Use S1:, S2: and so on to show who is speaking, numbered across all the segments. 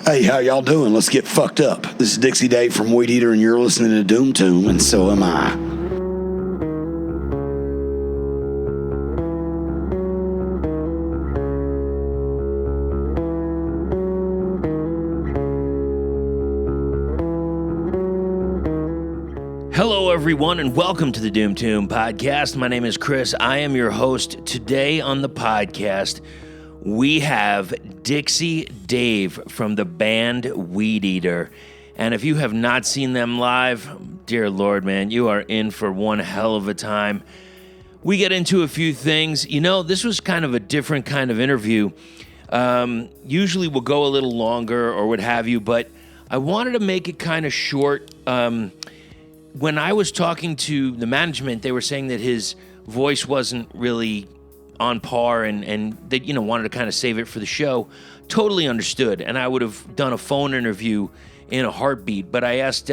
S1: Hey, how y'all doing? Let's get fucked up. This is Dixie Dave from Weedeater, and you're listening to Doom Tomb, and so am I.
S2: Hello, everyone, and welcome to the Doom Tomb podcast. My name is Chris. I am your host. Today on the podcast, we have Dixie Dave from the band Weedeater. And if you have not seen them live, dear Lord, man, you are in for one hell of a time. We get into a few things. You know, this was kind of a different kind of interview. Usually we'll go a little longer or what have you, but I wanted to make it kind of short. When I was talking to the management, they were saying that his voice wasn't really on par and they, wanted to kind of save it for the show. Totally understood. And I would have done a phone interview in a heartbeat, but I asked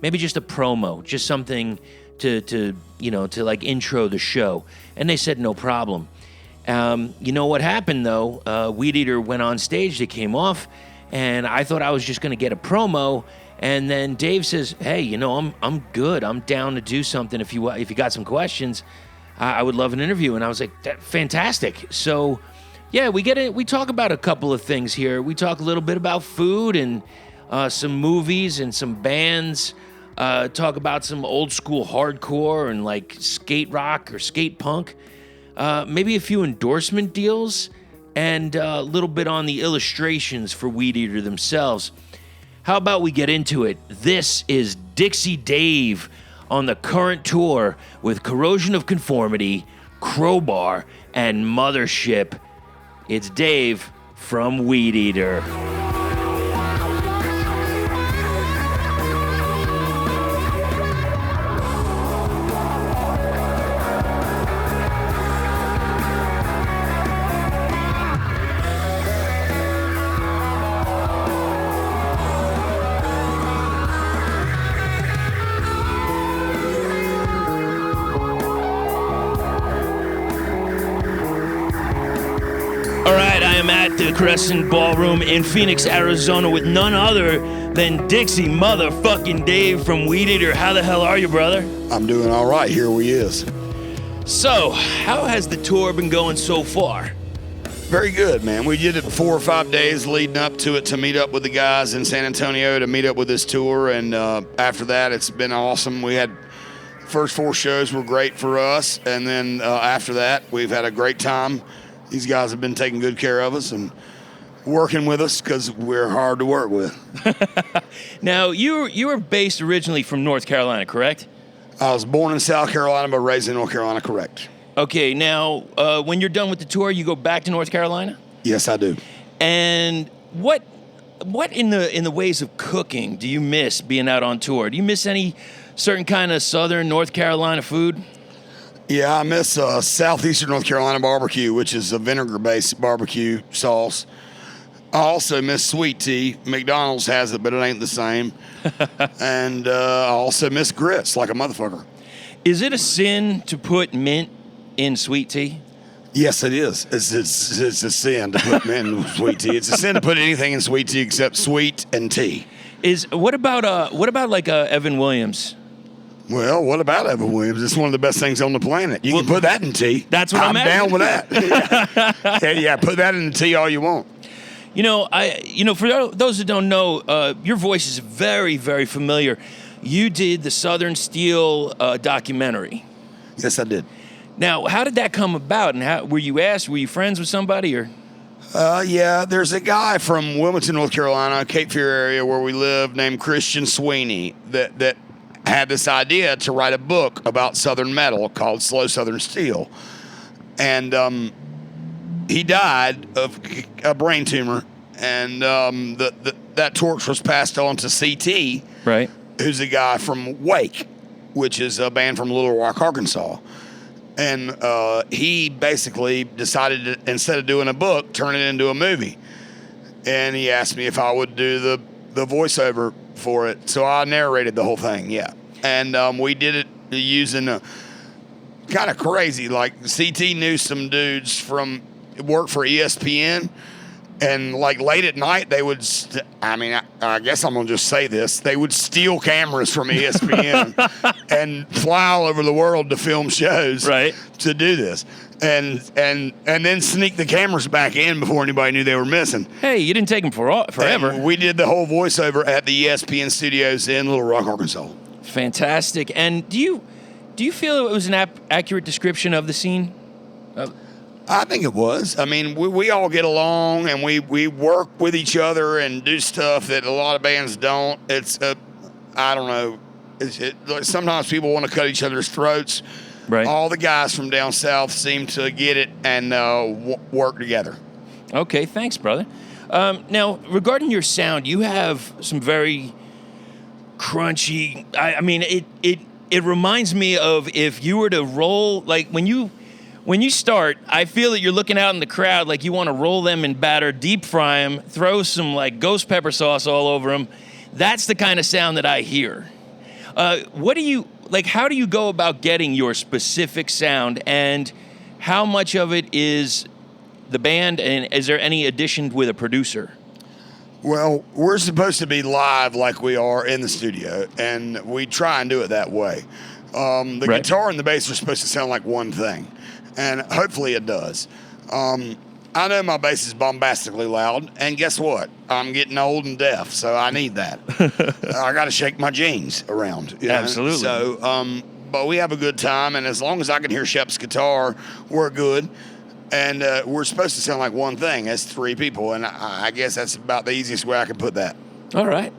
S2: maybe just a promo, just something to like intro the show. And they said no problem. You know what happened though? Weedeater went on stage, they came off, and I thought I was just going to get a promo. And then Dave says, "Hey, I'm good. I'm down to do something. If you got some questions, I would love an interview." And I was like, "Fantastic!" So, yeah, we talk about a couple of things here. We talk a little bit about food and some movies and some bands. Talk about some old school hardcore and like skate rock or skate punk. Maybe a few endorsement deals and a little bit on the illustrations for Weedeater themselves. How about we get into it? This is Dixie Dave on the current tour with Corrosion of Conformity, Crowbar, and Mothership. It's Dave from Weedeater. At the Crescent Ballroom in Phoenix, Arizona with none other than Dixie motherfucking Dave from Weedeater. How the hell are you, brother?
S1: I'm doing all right. Here we is.
S2: So, how has the tour been going so far?
S1: Very good, man. We did it 4 or 5 days leading up to it to meet up with the guys in San Antonio to meet up with this tour, and after that, it's been awesome. We had first 4 shows were great for us, and then after that, we've had a great time. These guys have been taking good care of us and working with us because we're hard to work with.
S2: Now, you were based originally from North Carolina, correct?
S1: I was born in South Carolina, but raised in North Carolina, correct.
S2: Okay, now, when you're done with the tour, you go back to North Carolina?
S1: Yes, I do.
S2: And what in the ways of cooking do you miss being out on tour? Do you miss any certain kind of Southern North Carolina food?
S1: Yeah, I miss Southeastern North Carolina barbecue, which is a vinegar-based barbecue sauce. I also miss sweet tea. McDonald's has it, but it ain't the same. And I also miss grits like a motherfucker.
S2: Is it a sin to put mint in sweet tea?
S1: Yes, it is. It's a sin to put mint in sweet tea. It's a sin to put anything in sweet tea except sweet and tea.
S2: What about Evan Williams?
S1: Well, what about Evan Williams? It's one of the best things on the planet. You can put that in tea.
S2: That's what I'm
S1: down with that. Yeah, put that in the tea all you want.
S2: For those who don't know, your voice is very, very familiar. You did the Southern Steel documentary.
S1: Yes, I did.
S2: Now, how did that come about? And were you friends with somebody or?
S1: Yeah, there's a guy from Wilmington, North Carolina, Cape Fear area where we live, named Christian Sweeney that had this idea to write a book about Southern metal called Slow Southern Steel. And he died of a brain tumor, and that torch was passed on to C.T.,
S2: right?
S1: Who's a guy from Wake, which is a band from Little Rock, Arkansas. And he basically decided to, instead of doing a book, turn it into a movie. And he asked me if I would do the voiceover for it. So I narrated the whole thing, yeah. And we did it using kind of crazy. Like, CT knew some dudes from worked for ESPN, And like late at night, they would. I guess I'm gonna just say this: they would steal cameras from ESPN and fly all over the world to film shows.
S2: Right.
S1: To do this, and then sneak the cameras back in before anybody knew they were missing.
S2: Hey, you didn't take them forever.
S1: And we did the whole voiceover at the ESPN studios in Little Rock, Arkansas.
S2: Fantastic. And do you feel it was an accurate description of the scene?
S1: I think it was. I mean, we all get along and we work with each other and do stuff that a lot of bands don't. It's I don't know. Sometimes people want to cut each other's throats.
S2: Right.
S1: All the guys from down south seem to get it and work together.
S2: Okay, thanks, brother. Now, regarding your sound, you have some very crunchy. I mean, it reminds me of if you were to roll, like when you start, I feel that you're looking out in the crowd like you want to roll them in batter, deep fry them, throw some like ghost pepper sauce all over them. That's the kind of sound that I hear. How do you go about getting your specific sound, and how much of it is the band, and is there any addition with a producer?
S1: Well, we're supposed to be live like we are in the studio, and we try and do it that way. The
S2: Right.
S1: guitar and the bass are supposed to sound like one thing, and hopefully it does. I know my bass is bombastically loud, and guess what? I'm getting old and deaf, so I need that. I got to shake my jeans around. You know?
S2: Absolutely.
S1: So, but we have a good time, and as long as I can hear Shep's guitar, we're good. And we're supposed to sound like one thing as three people, and I guess that's about the easiest way I can put that.
S2: All right.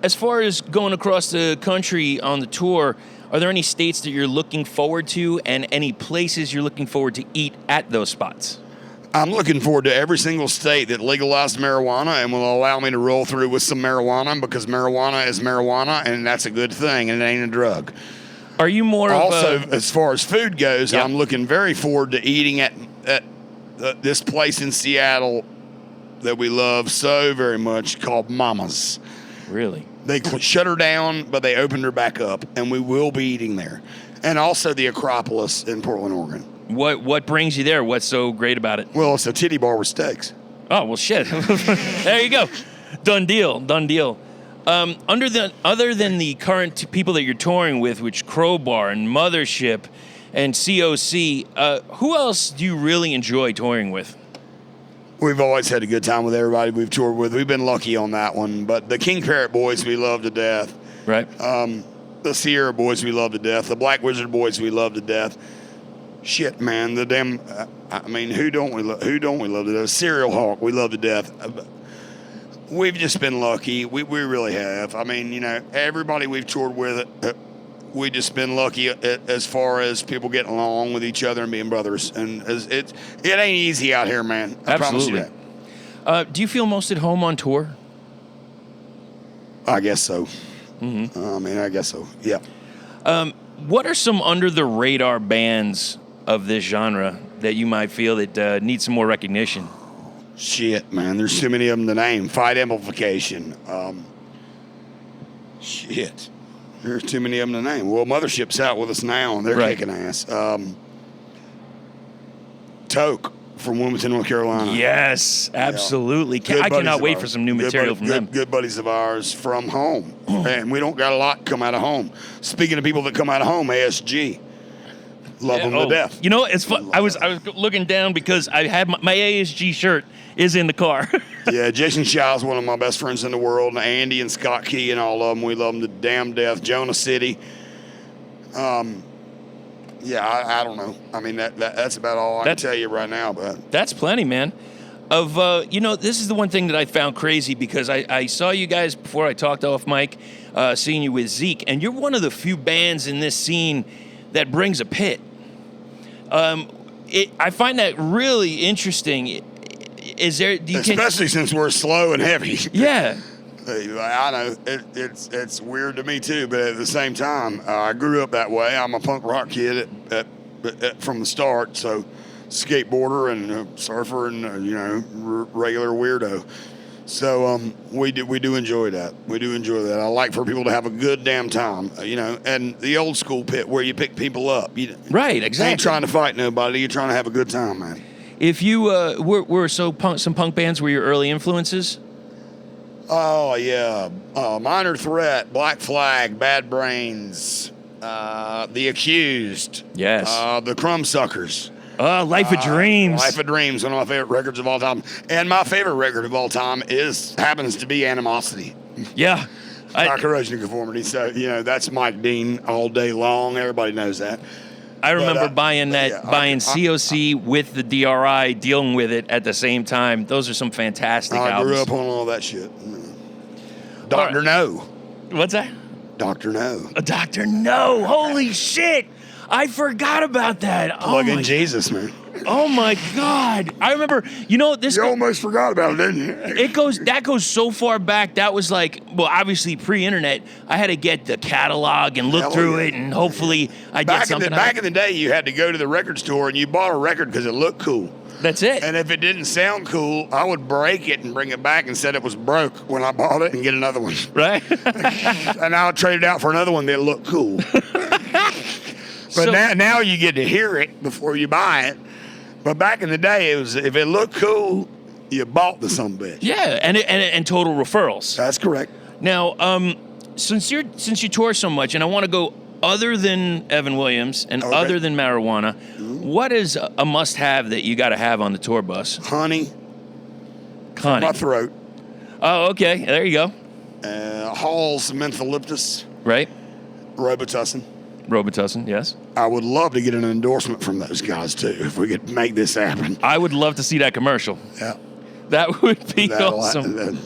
S2: As far as going across the country on the tour, are there any states that you're looking forward to, and any places you're looking forward to eat at those spots?
S1: I'm looking forward to every single state that legalized marijuana and will allow me to roll through with some marijuana, because marijuana is marijuana, and that's a good thing, and it ain't a drug.
S2: Are you more
S1: Also,
S2: of
S1: as far as food goes,
S2: Yeah.
S1: I'm looking very forward to eating at this place in Seattle that we love so very much called Mama's.
S2: Really?
S1: They shut her down, but they opened her back up, and we will be eating there. And also the Acropolis in Portland, Oregon.
S2: What brings you there? What's so great about it?
S1: Well, it's a titty bar with steaks.
S2: Oh, well, shit. There you go. Done deal. Other than the current people that you're touring with, which Crowbar and Mothership and C.O.C., who else do you really enjoy touring with?
S1: We've always had a good time with everybody we've toured with. We've been lucky on that one. But the King Parrot Boys we love to death.
S2: Right.
S1: The Sierra Boys we love to death. The Black Wizard Boys we love to death. Shit, man, the damn. Who don't we love to death? Serial Hawk we love to death. We've just been lucky. We really have. I mean, you know, everybody we've toured with, we just been lucky as far as people getting along with each other and being brothers. And it ain't easy out here, man. I promise you that.
S2: Do you feel most at home on tour?
S1: I guess so.
S2: Mm-hmm.
S1: I guess so. Yeah.
S2: What are some under the radar bands of this genre that you might feel that need some more recognition?
S1: Shit, man. There's too many of them to name. Fight Amplification. Shit. There's too many of them to name. Well, Mothership's out with us now, and they're
S2: Right.
S1: kicking ass. Toke from Wilmington, North Carolina.
S2: Yes, absolutely.
S1: Good
S2: I
S1: buddies
S2: cannot
S1: of
S2: wait
S1: ours.
S2: for some new
S1: Good
S2: material
S1: buddy-
S2: from them.
S1: Good buddies of ours from home. And we don't got a lot come out of home. Speaking of people that come out of home, ASG. Love them to death.
S2: You know, it's fun. I was looking down because I had my ASG shirt is in the car.
S1: Yeah, Jason Shaw's one of my best friends in the world, and Andy and Scott Key and all of them. We love them to damn death. Jonah City. Yeah, I don't know. I mean, that's about all I can tell you right now. But
S2: That's plenty, man. This is the one thing that I found crazy, because I saw you guys before I talked off mic, seeing you with Zeke, and you're one of the few bands in this scene that brings a pit. I find that really interesting.
S1: Especially since we're slow and heavy.
S2: Yeah.
S1: I know it's weird to me too, but at the same time, I grew up that way. I'm a punk rock kid from the start, so skateboarder and surfer and regular weirdo. So we do enjoy that. We do enjoy that. I like for people to have a good damn time, and the old school pit where you pick people up.
S2: Right,
S1: You
S2: exactly.
S1: ain't trying to fight nobody. You're trying to have a good time, man.
S2: If you were some punk bands were your early influences?
S1: Oh, yeah. Minor Threat, Black Flag, Bad Brains, The Accused.
S2: Yes.
S1: The Crumbsuckers.
S2: Life of Dreams.
S1: Life of Dreams, one of my favorite records of all time. And my favorite record of all time happens to be Animosity.
S2: Yeah.
S1: By Corrosion and Conformity. So, that's Mike Dean all day long. Everybody knows that.
S2: I remember buying C.O.C. with the DRI, dealing with it at the same time. Those are some fantastic albums.
S1: I grew up on all that shit. Dr.
S2: Right.
S1: No.
S2: What's that?
S1: Dr. No.
S2: Dr. No. Holy shit. I forgot about that.
S1: Plug in Jesus, man.
S2: Oh my God. I remember, this.
S1: You almost forgot about it, didn't you?
S2: That goes so far back. That was obviously pre-internet. I had to get the catalog and look through it, and hopefully I'd get something.
S1: Back in the day, you had to go to the record store and you bought a record because it looked cool.
S2: That's it.
S1: And if it didn't sound cool, I would break it and bring it back and said it was broke when I bought it and get another one.
S2: Right.
S1: And I would trade it out for another one that looked cool. But now you get to hear it before you buy it. But back in the day, it was if it looked cool, you bought the sumbitch.
S2: Yeah, and total referrals.
S1: That's correct.
S2: Now, since you tour so much, and I want to go other than Evan Williams and other than marijuana, what is a must-have that you got to have on the tour bus?
S1: Honey. My throat.
S2: Oh, okay. There you go.
S1: Hall's mentholyptus.
S2: Right.
S1: Robitussin,
S2: yes.
S1: I would love to get an endorsement from those guys, too, if we could make this happen.
S2: I would love to see that commercial.
S1: Yeah.
S2: That would be awesome.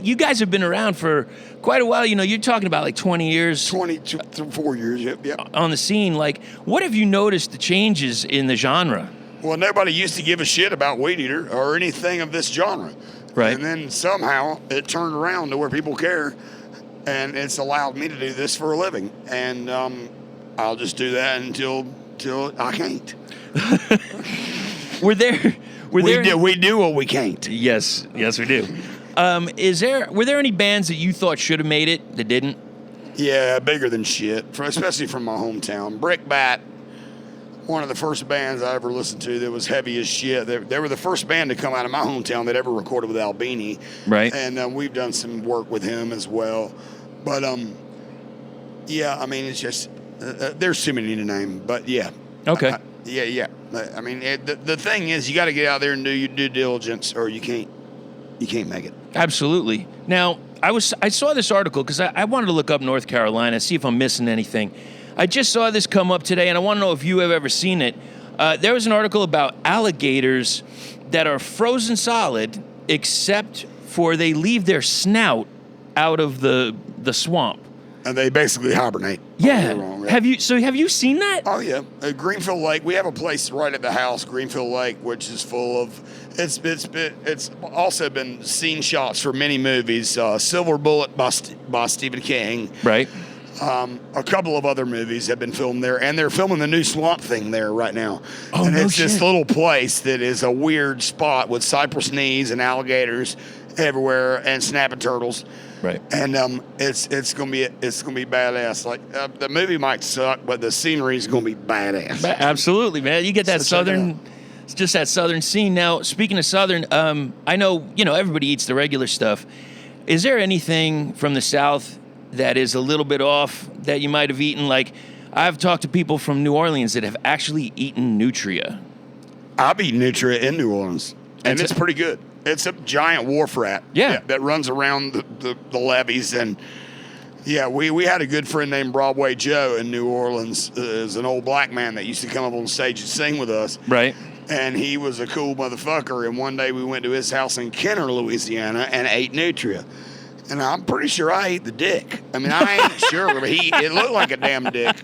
S2: You guys have been around for quite a while. You're talking about like 20 years.
S1: 24 years, yep.
S2: On the scene. Like, what have you noticed the changes in the genre?
S1: Well, nobody used to give a shit about Weedeater or anything of this genre.
S2: Right.
S1: And then somehow it turned around to where people care, and it's allowed me to do this for a living. And I'll just do that until I can't.
S2: We
S1: do what we can't.
S2: Yes, we do. Were there any bands that you thought should have made it that didn't?
S1: Yeah, bigger than shit, especially from my hometown. Brickbat, one of the first bands I ever listened to that was heavy as shit. They were the first band to come out of my hometown that ever recorded with Albini.
S2: Right.
S1: And we've done some work with him as well. But, yeah, I mean, it's just, there's too many to name. But, yeah.
S2: Okay.
S1: Yeah. I mean, the thing is, you got to get out there and do your due diligence, or you can't make it.
S2: Absolutely. Now, I saw this article because I wanted to look up North Carolina, see if I'm missing anything. I just saw this come up today, and I want to know if you have ever seen it. There was an article about alligators that are frozen solid, except for they leave their snout out of the swamp.
S1: And they basically hibernate.
S2: Yeah.
S1: Right?
S2: Have you seen that?
S1: Oh yeah. Greenfield Lake. We have a place right at the house, Greenfield Lake, which is full of. It's also been scene shots for many movies. Silver Bullet by Stephen King.
S2: Right.
S1: A couple of other movies have been filmed there, and they're filming the new Swamp Thing there right now.
S2: Oh,
S1: and
S2: no
S1: it's
S2: shit.
S1: this little place that is a weird spot with cypress knees and alligators everywhere and snapping turtles.
S2: Right.
S1: And it's gonna be badass. Like the movie might suck, but the scenery is gonna be badass.
S2: Absolutely, man. You get that southern. It's just that southern scene. Now, speaking of southern, I know everybody eats the regular stuff. Is there anything from the South that is a little bit off that you might have eaten? Like, I've talked to people from New Orleans that have actually eaten nutria.
S1: I've eaten nutria in New Orleans, and it's pretty good. It's a giant wharf rat.
S2: Yeah.
S1: That runs around the levees. And, yeah, we had a good friend named Broadway Joe in New Orleans. Is an old black man that used to come up on stage and sing with us.
S2: Right.
S1: And he was a cool motherfucker. And one day we went to his house in Kenner, Louisiana, and ate nutria. And I'm pretty sure I ate the dick. I mean, I ain't sure, but it looked like a damn dick.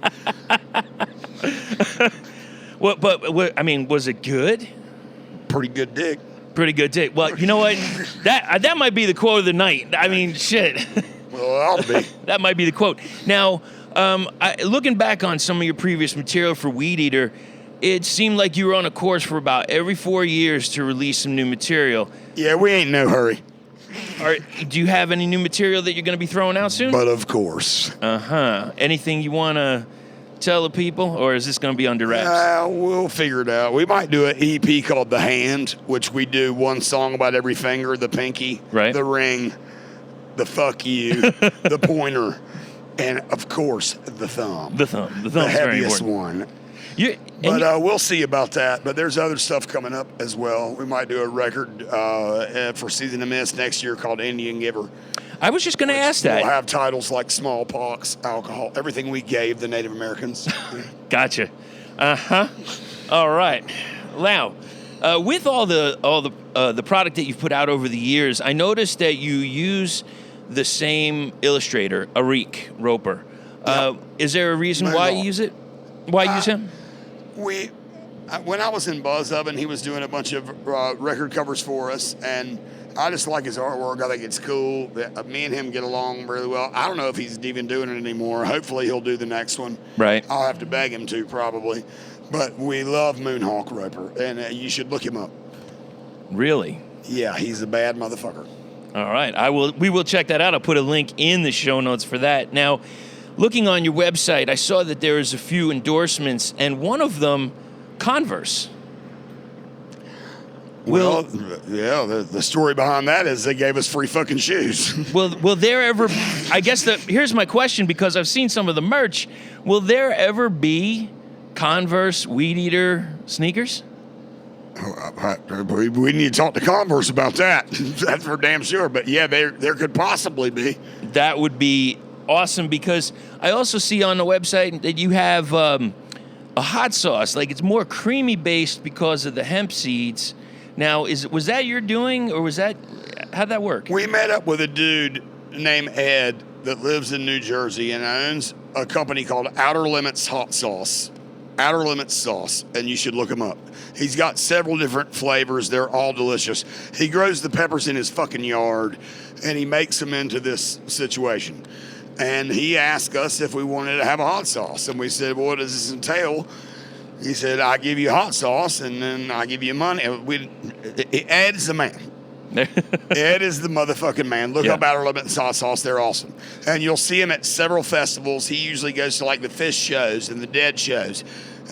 S2: But I mean, was it good?
S1: Pretty good dick.
S2: Pretty good dick. Well, you know what? That might be the quote of the night. I mean, shit.
S1: Well, it ought to be.
S2: That might be the quote. Now, looking back on some of your previous material for Weedeater, it seemed like you were on a course for about every 4 years to release some new material.
S1: Yeah, we ain't in no hurry.
S2: Do you have any new material that you're going to be throwing out soon?
S1: But of course.
S2: Anything you want to tell the people, or is this going to be under wraps?
S1: We'll figure it out. We might do an EP called The Hand, which we do one song about every finger, the pinky,
S2: right,
S1: the ring, the fuck you, the pointer, and, of course, the thumb.
S2: The thumb. The thumb's
S1: the
S2: very
S1: heaviest
S2: important.
S1: one. But we'll see about that. But there's other stuff coming up as well. We might do a record for Season of Mist next year called Indian Giver.
S2: I was just going to ask that.
S1: We'll have titles like smallpox, alcohol, everything we gave the Native Americans.
S2: Gotcha. All right. Now, with all the product that you've put out over the years, I noticed that you use the same illustrator, Arik Roper. Is there a reason why you use it? Why use him?
S1: When I was in Buzzoven, he was doing a bunch of record covers for us, and I just like his artwork. I think it's cool. Me and him get along really well. I don't know if he's even doing it anymore. Hopefully he'll do the next one.
S2: Right.
S1: I'll have to beg him to, probably. But we love Moonhawk Roper, and you should look him up.
S2: Really?
S1: Yeah, he's a bad motherfucker.
S2: All right. We will check that out. I'll put a link in the show notes for that. Now, looking on your website, I saw that there is a few endorsements, and one of them, Converse.
S1: Well, yeah, the story behind that is they gave us free fucking shoes.
S2: Will there ever, I guess here's my question, because I've seen some of the merch. Will there ever be Converse Weedeater sneakers?
S1: We need to talk to Converse about that. That's for damn sure. But yeah, there could possibly be.
S2: That would be awesome, because I also see on the website that you have a hot sauce. Like, it's more creamy based because of the hemp seeds. Now, was that your doing, or how'd that work?
S1: We met up with a dude named Ed that lives in New Jersey and owns a company called Outer Limits Hot Sauce. Outer Limits Sauce, and you should look him up. He's got several different flavors. They're all delicious. He grows the peppers in his fucking yard, and he makes them into this situation. And he asked us if we wanted to have a hot sauce, and we said, well, what does this entail? He said, I give you hot sauce, and then I give you money. Ed is the man. Ed is the motherfucking man. Look up Outer Limits Hot Sauce. They're awesome. And you'll see him at several festivals. He usually goes to like the Fish shows and the Dead shows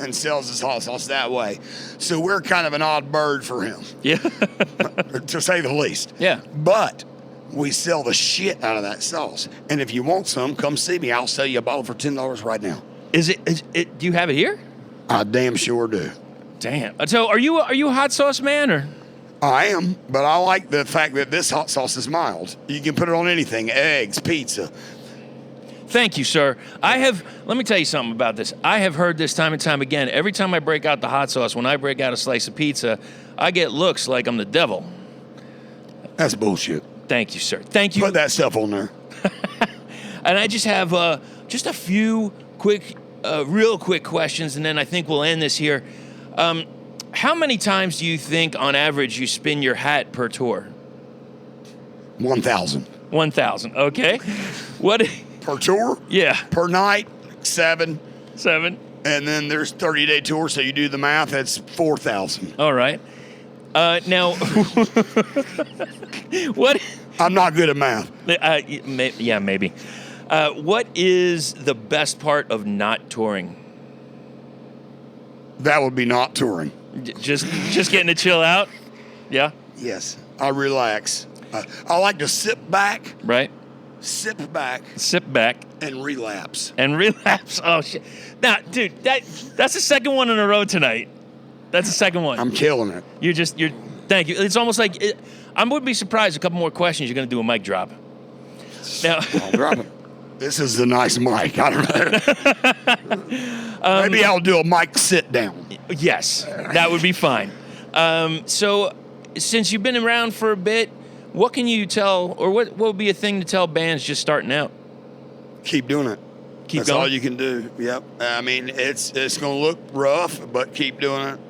S1: and sells his hot sauce that way. So we're kind of an odd bird for him. Yeah. To say the least.
S2: Yeah.
S1: But we sell the shit out of that sauce. And if you want some, come see me. I'll sell you a bottle for $10 right now.
S2: Is it? Do you have it here?
S1: I damn sure do.
S2: Damn. So are you a hot sauce man, or?
S1: I am, but I like the fact that this hot sauce is mild. You can put it on anything, eggs, pizza.
S2: Thank you, sir. Let me tell you something about this. I have heard this time and time again. Every time I break out the hot sauce, when I break out a slice of pizza, I get looks like I'm the devil.
S1: That's bullshit.
S2: Thank you, sir. Thank you.
S1: Put that stuff on there.
S2: And I just have just a few real quick questions, and then I think we'll end this here. How many times do you think, on average, you spin your hat per tour?
S1: 1,000.
S2: 1,000. Okay. What?
S1: Per tour?
S2: Yeah.
S1: Per night, 7.
S2: 7.
S1: And then there's 30-day tours, so you do the math, that's 4,000.
S2: All right. Now, what?
S1: I'm not good at math.
S2: Yeah, maybe. What is the best part of not touring?
S1: That would be not touring.
S2: Just getting to chill out? Yeah?
S1: Yes. I relax. I like to sit back.
S2: Right.
S1: Sip back.
S2: Sip back.
S1: And relapse.
S2: And relapse. Oh, shit. Now, dude, that's the second one in a row tonight. That's the second one.
S1: I'm killing it.
S2: Thank you. It's almost like, I wouldn't be surprised, a couple more questions, you're going to do a mic drop. Now,
S1: I'll drop it. This is the nice mic. I don't know. Maybe I'll do a mic sit down.
S2: Yes, that would be fine. So, since you've been around for a bit, what can you tell, or what would be a thing to tell bands just starting out?
S1: Keep doing it.
S2: Keep
S1: That's
S2: going?
S1: all you can do. Yep. I mean, it's going to look rough, but keep doing it.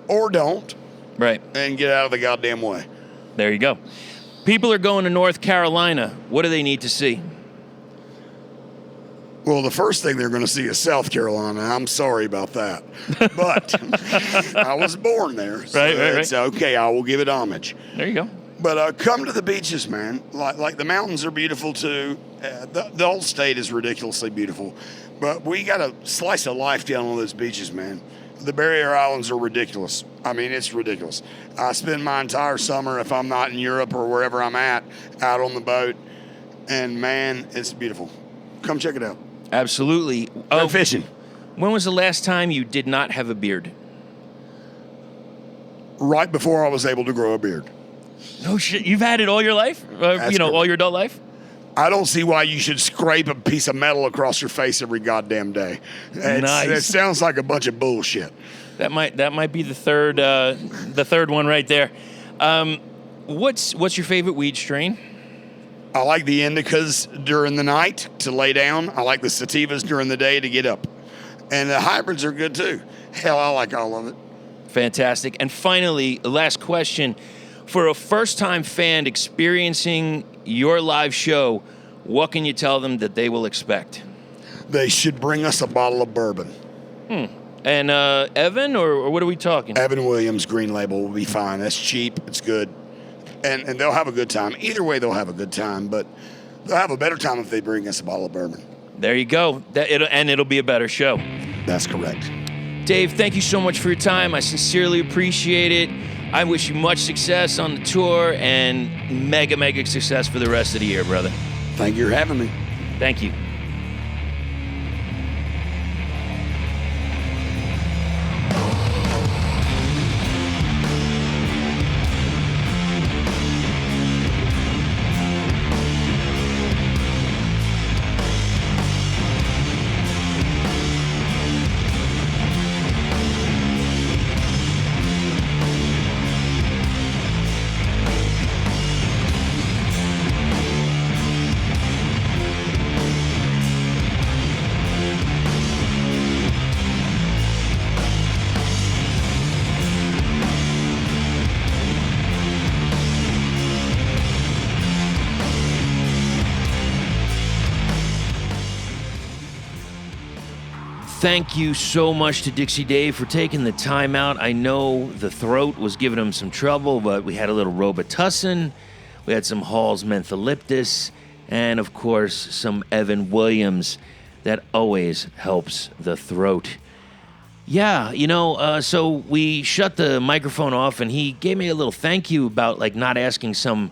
S1: Or don't.
S2: Right.
S1: And get out of the goddamn way.
S2: There you go. People are going to North Carolina. What do they need to see?
S1: Well, the first thing they're going to see is South Carolina. I'm sorry about that. But I was born there. So
S2: right.
S1: It's okay. I will give it homage.
S2: There you go.
S1: But come to the beaches, man. Like the mountains are beautiful, too. The whole state is ridiculously beautiful. But we got a slice of life down on those beaches, man. The barrier islands are ridiculous. I mean, it's ridiculous. I spend my entire summer, if I'm not in Europe or wherever I'm at, out on the boat. And, man, it's beautiful. Come check it out.
S2: Absolutely.
S1: Go fishing.
S2: When was the last time you did not have a beard?
S1: Right before I was able to grow a beard.
S2: No shit. You've had it all your life? All your adult life?
S1: I don't see why you should scrape a piece of metal across your face every goddamn day.
S2: Nice.
S1: It sounds like a bunch of bullshit.
S2: That might be the third one right there. What's your favorite weed strain?
S1: I like the indicas during the night to lay down. I like the sativas during the day to get up. And the hybrids are good too. Hell, I like all of it.
S2: Fantastic. And finally, last question. For a first-time fan experiencing your live show, what can you tell them that they will expect?
S1: They should bring us a bottle of bourbon.
S2: And Evan, or what are we talking?
S1: Evan Williams Green Label will be fine. That's cheap. It's good. And they'll have a good time. Either way, they'll have a good time. But they'll have a better time if they bring us a bottle of bourbon.
S2: There you go. It'll be a better show.
S1: That's correct.
S2: Dave, thank you so much for your time. I sincerely appreciate it. I wish you much success on the tour and mega, mega success for the rest of the year, brother.
S1: Thank you for having me.
S2: Thank you. Thank you so much to Dixie Dave for taking the time out. I know the throat was giving him some trouble, but we had a little Robitussin, we had some Hall's Mentholyptus, and of course, some Evan Williams. That always helps the throat. Yeah, so we shut the microphone off, and he gave me a little thank you about not asking some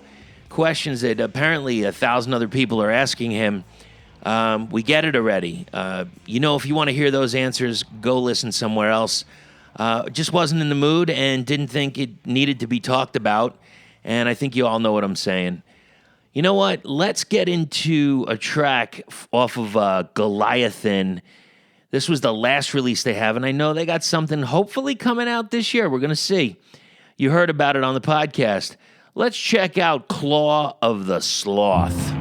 S2: questions that apparently 1,000 other people are asking him. We get it already. If you want to hear those answers, go listen somewhere else. Just wasn't in the mood and didn't think it needed to be talked about. And I think you all know what I'm saying. You know what? Let's get into a track off of Goliathan. This was the last release they have, and I know they got something hopefully coming out this year. We're going to see. You heard about it on the podcast. Let's check out Claw of the Sloth.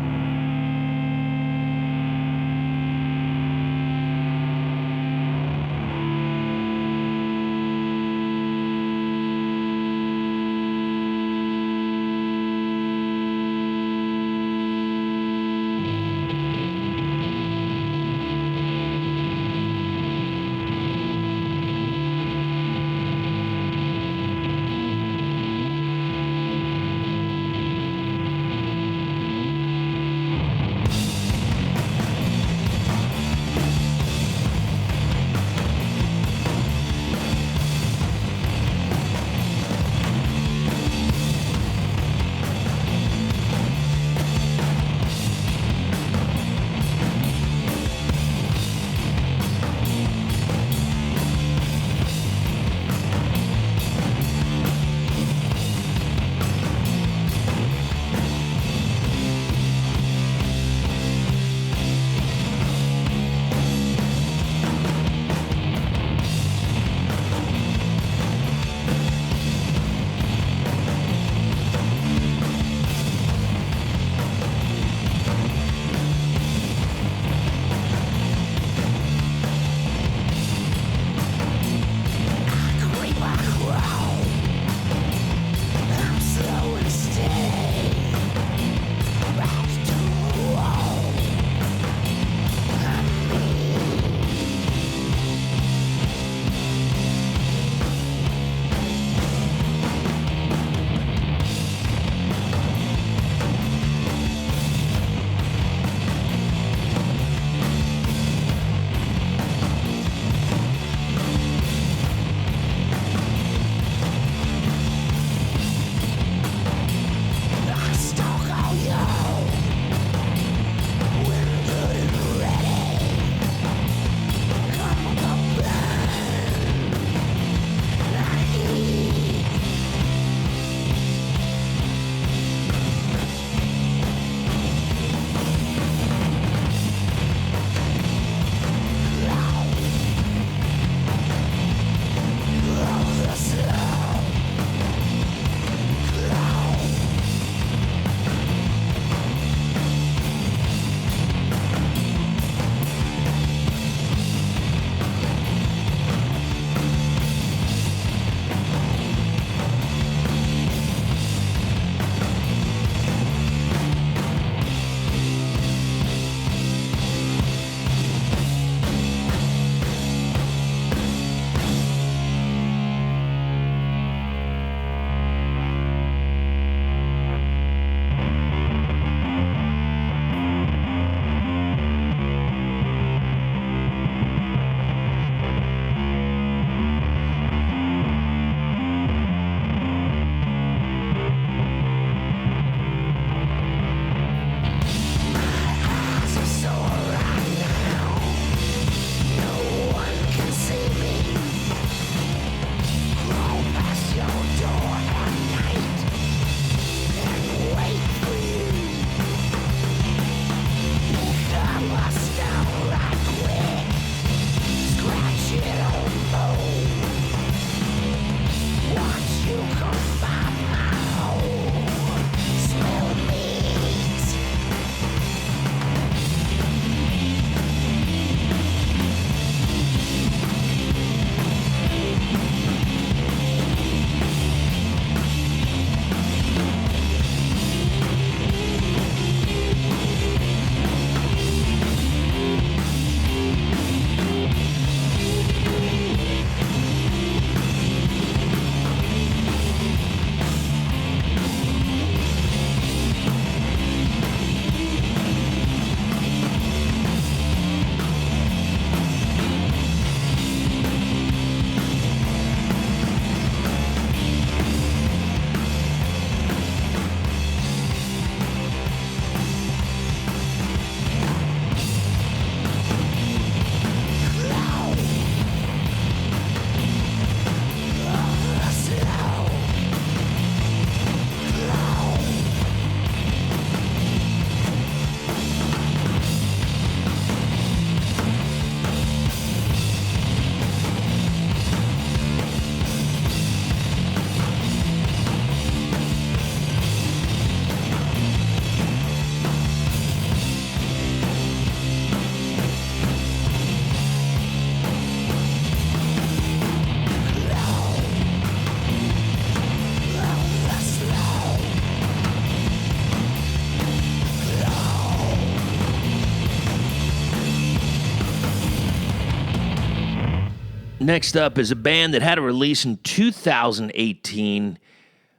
S2: Next up is a band that had a release in 2018.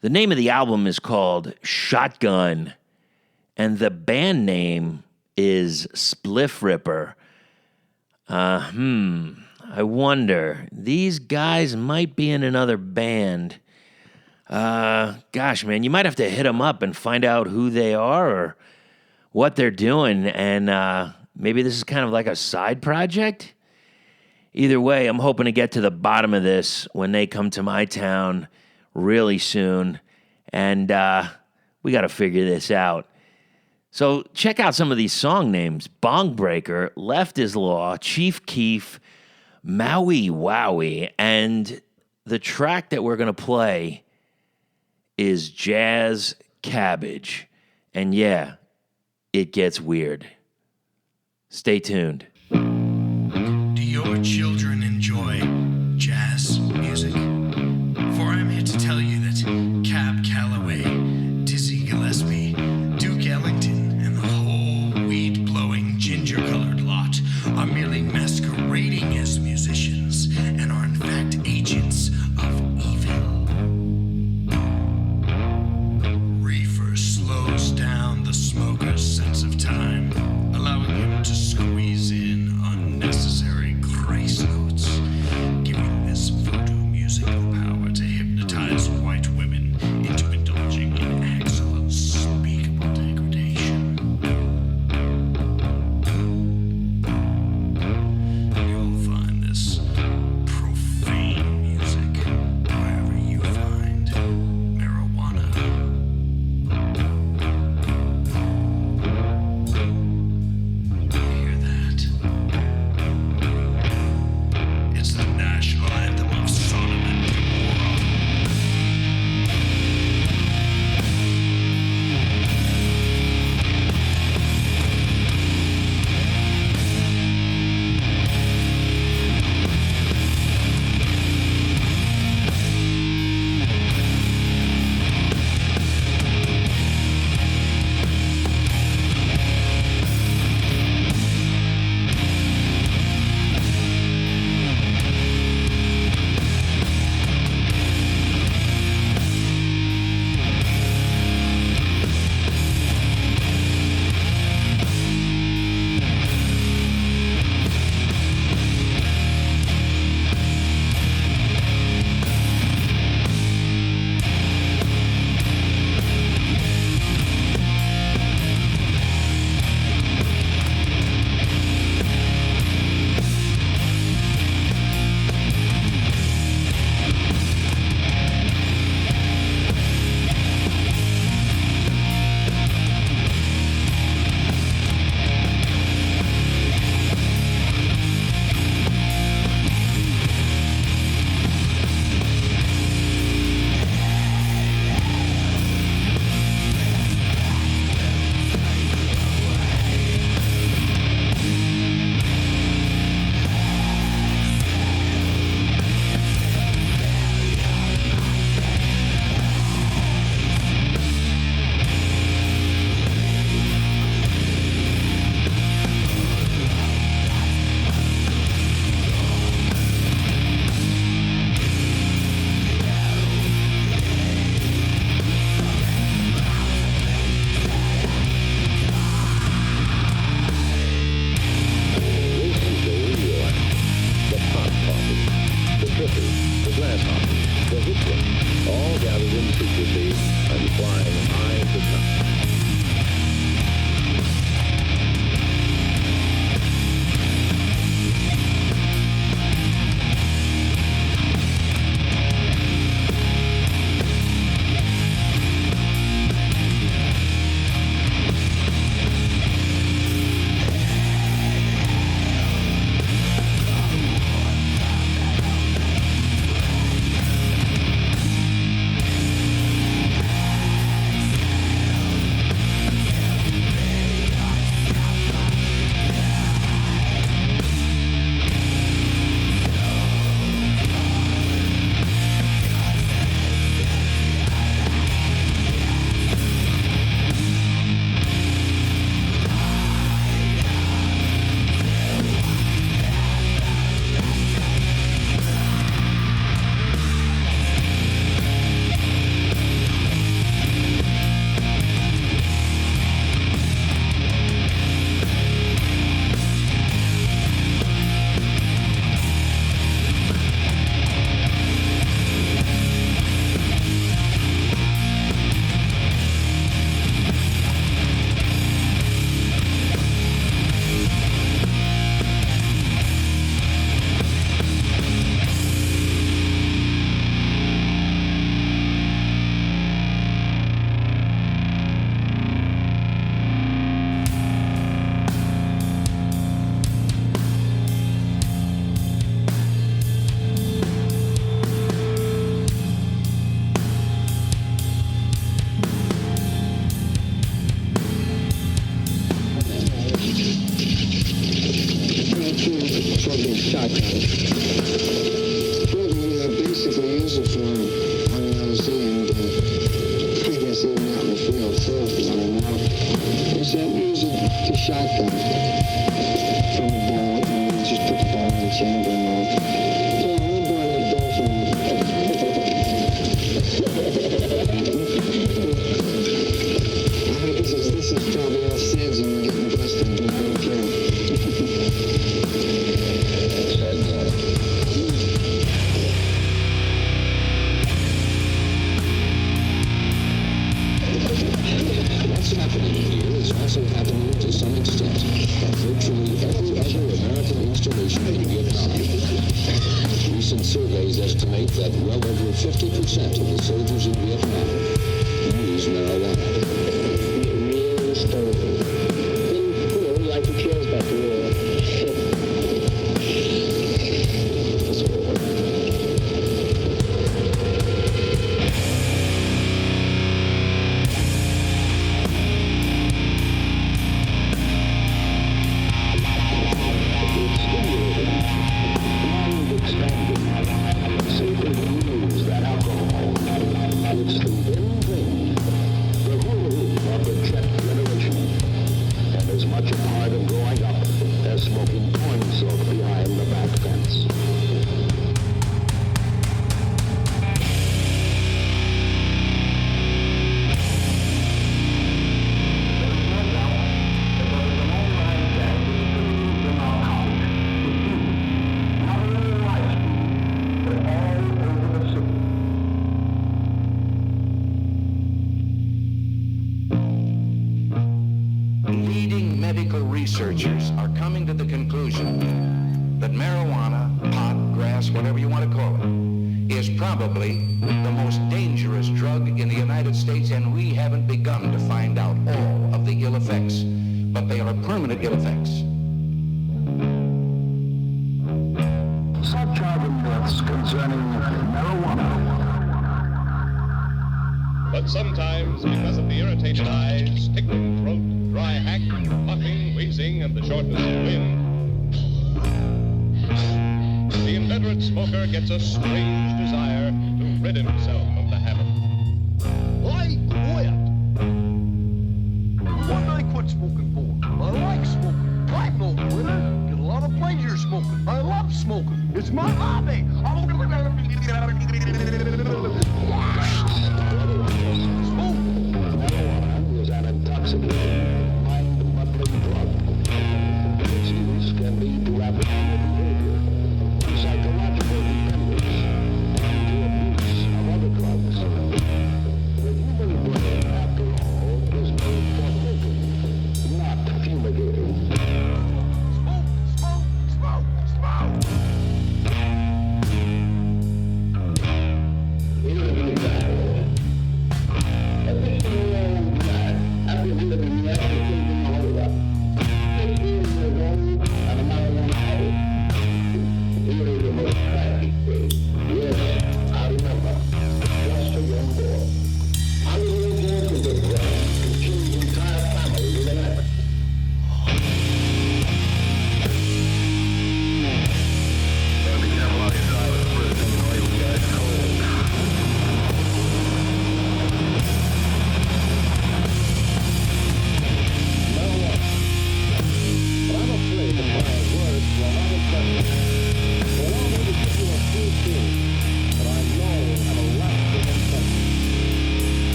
S2: The name of the album is called Shotgun, and the band name is Spliff Ripper. I wonder, these guys might be in another band. Gosh, man, you might have to hit them up and find out who they are or what they're doing, and maybe this is kind of like a side project? Either way, I'm hoping to get to the bottom of this when they come to my town really soon, and we got to figure this out. So check out some of these song names: Bong Breaker, Left is Law, Chief Keef, Maui Wowie, and the track that we're going to play is Jazz Cabbage. And yeah, it gets weird. Stay tuned.
S3: Do your children enjoy jazz music? For I'm here to tell you that Cab Calloway, Dizzy Gillespie, Duke Ellington, and the whole weed-blowing, ginger-colored lot are merely masquerading as musicians and are in fact agents of evil. Reefer slows down the smoker's sense of time, allowing him to squeeze in unnecessary grace notes.
S4: sitting out in the field filthy on the mouth. He said, use the shotgun from the bullet, and we just put the ball in the chamber and off. So we brought the door from this is probably all SIDS and we're getting busted. What's happening here is also happening to some extent at virtually every other American installation in Vietnam. Recent surveys estimate that well over 50% of the soldiers in Vietnam use marijuana. Real story. Like who cares about the war? This war.
S5: Researchers are coming to the conclusion that marijuana, pot, grass, whatever you want to call it, is probably the most dangerous drug in the United States, and we haven't begun to find out all of the ill effects, but they are permanent ill effects.
S4: Such are the myths concerning marijuana.
S6: But sometimes, because of the irritated eyes, tickling throat, dry hack, puffing, wheezing, and the shortness of wind, the inveterate smoker gets a strange desire to rid himself of the habit.
S7: I quit. What did I quit smoking for? I like smoking. I'm no quitter. Get a lot of pleasure smoking. I love smoking. It's my hobby.
S4: Marijuana is an intoxicating, mind-muddling drug. Its use can lead to abnormal behavior, to psychological dependence, and to abuse of other drugs.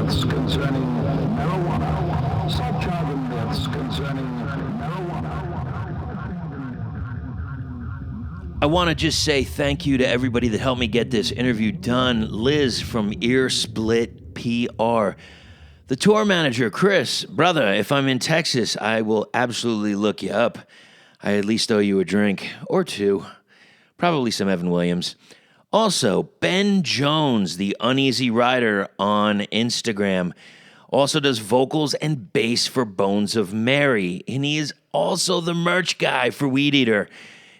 S4: myths concerning marijuana. Such are the myths concerning marijuana.
S2: I want to just say thank you to everybody that helped me get this interview done. Liz from Ear Split PR. The tour manager, Chris. Brother, if I'm in Texas, I will absolutely look you up. I at least owe you a drink or two. Probably some Evan Williams. Also, Ben Jones, the Uneasy Rider on Instagram, also does vocals and bass for Bones of Mary, and he is also the merch guy for Weedeater.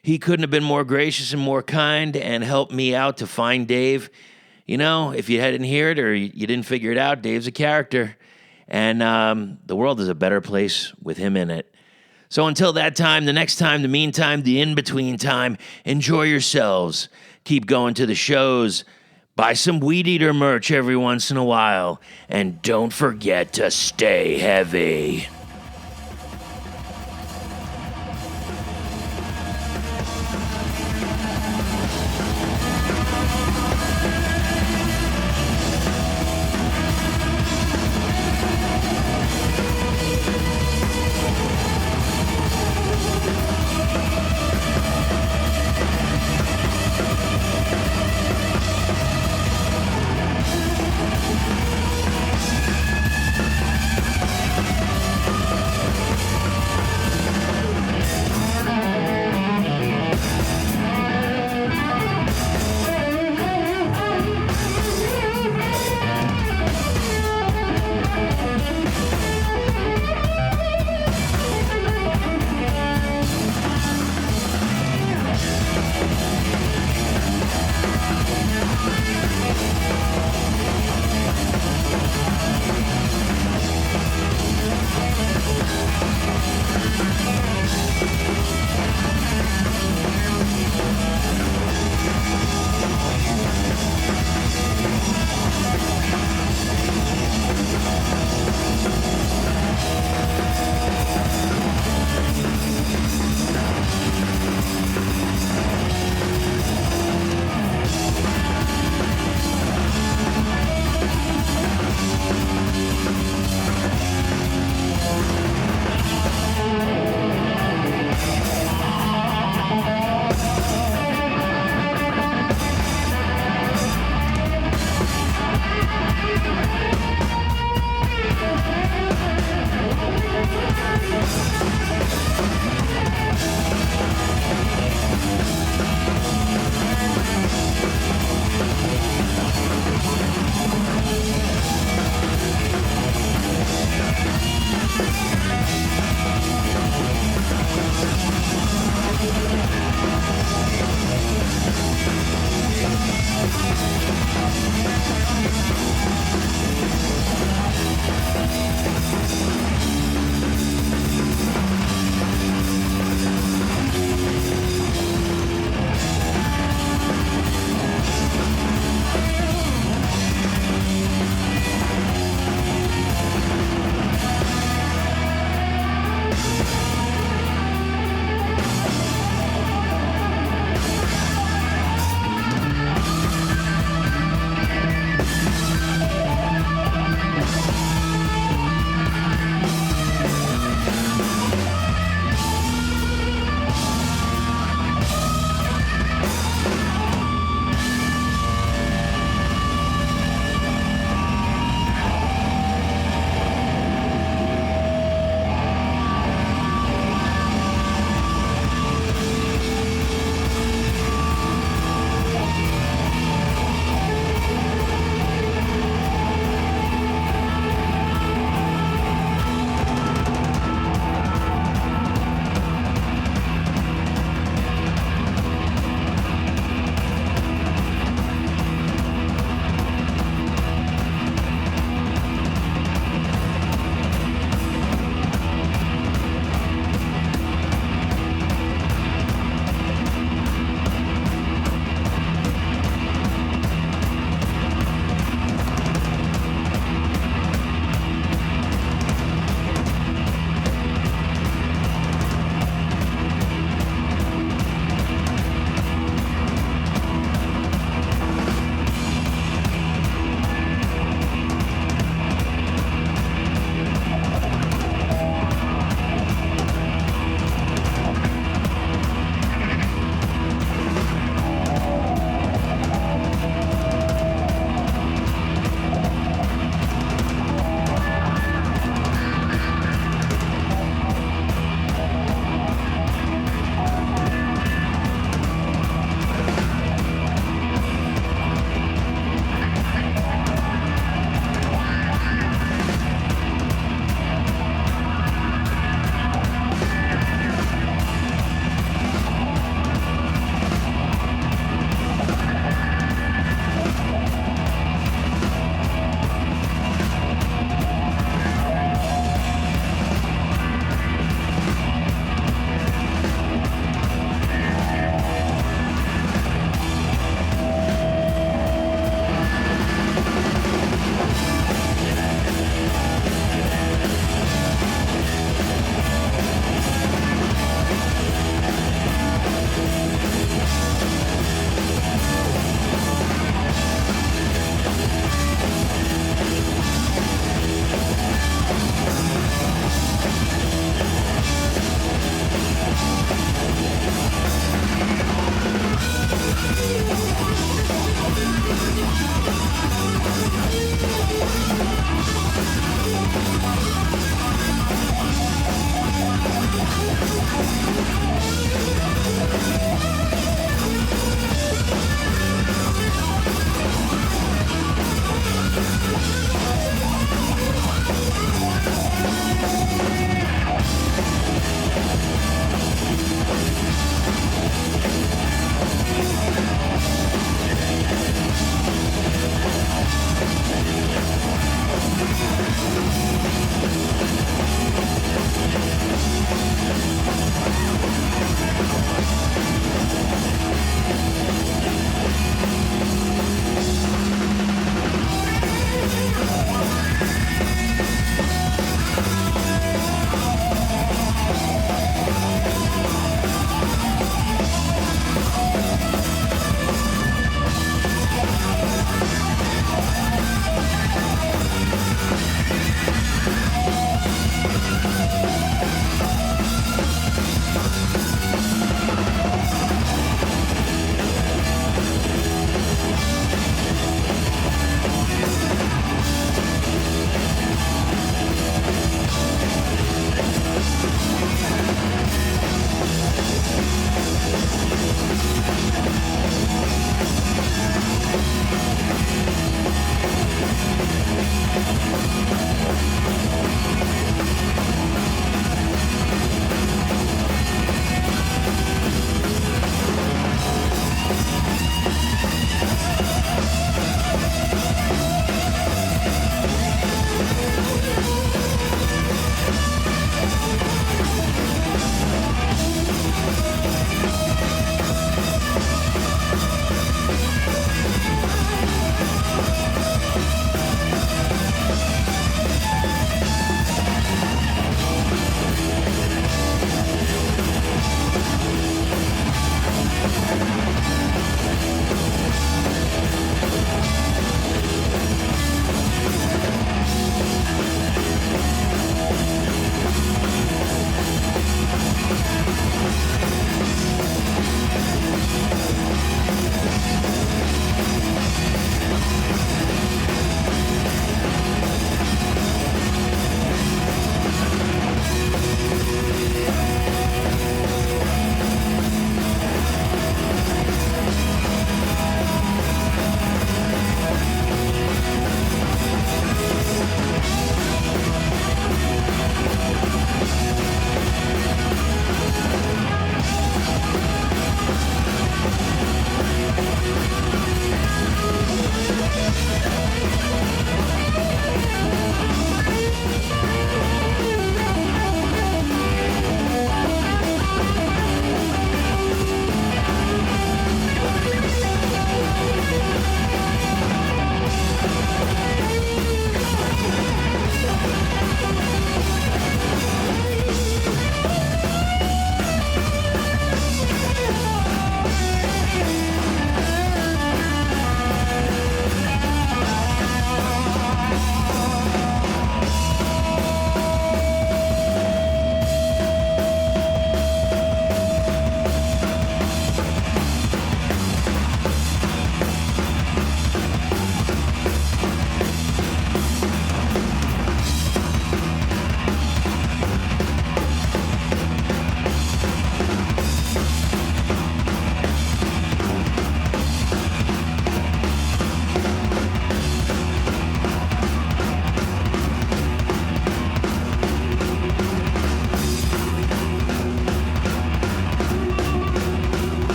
S2: He couldn't have been more gracious and more kind and helped me out to find Dave. You know, if you hadn't hear it or you didn't figure it out, Dave's a character, and the world is a better place with him in it. So until that time, the next time, the meantime, the in-between time, enjoy yourselves. Keep going to the shows. Buy some Weedeater merch every once in a while. And don't forget to stay heavy.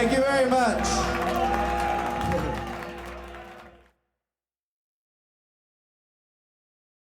S8: Thank you very much.